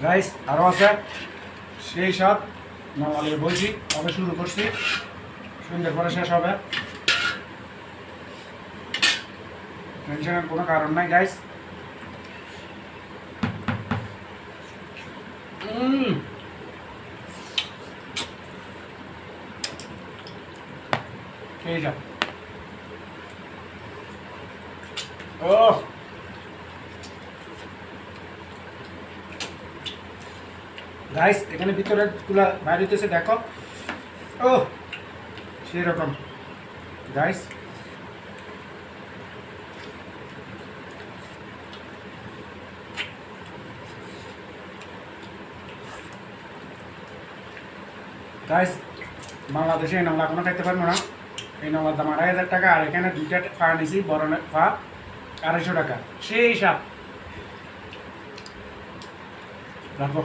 guys আরও আছে সেই সব নর্মালি বলছি তবে শুরু করছি সন্ধ্যের পরে শেষ হবে টেনশনের কোনো কারণ নাই গাইস এই যা ও গাইস এখানে ভিতরে তুলা বাইরে হইতেছে দেখো ও সেই রকম গাইস গাইস বাংলাদেশে এই নমলা কোনো খাইতে পারবো না এই নমলার দাম ২৫০০ টাকা আর এখানে দুইটা ফা নিছি বড় ফা ২৫০ টাকা সেই হিসাব রাখো